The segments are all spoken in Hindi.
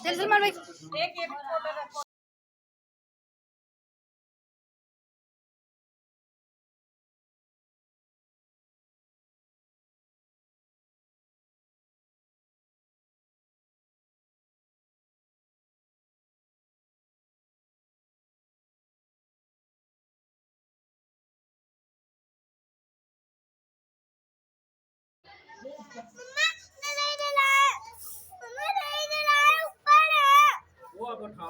जल्दी मार भाई। एक ये भी फोटो रखो। वो अब उठा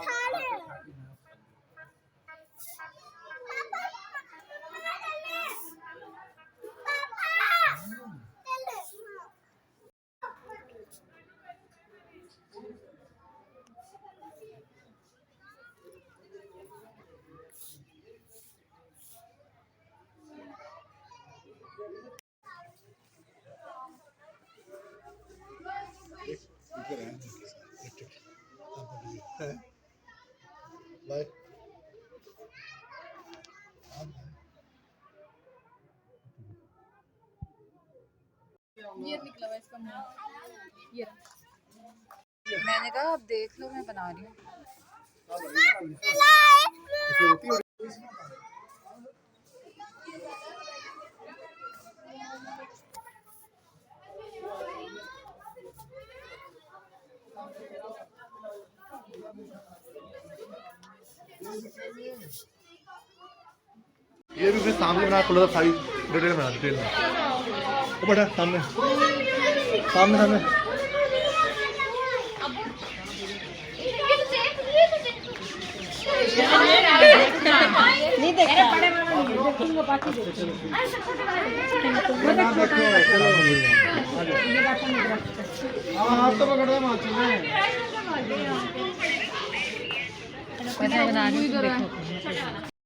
ये निकला हुआ इसका मुंह। ये मैंने कहा आप देख लो मैं बना रही हूँ। ये भी सामने बना खुला था साइड डिटेल बना डिटेल में वो बड़ा सामने सामने सामने नहीं देखा बड़े वाला नहीं देखेंगे बाकी देखेंगे हां तो पकड़ दे मार चले बना रही हूँ देखो।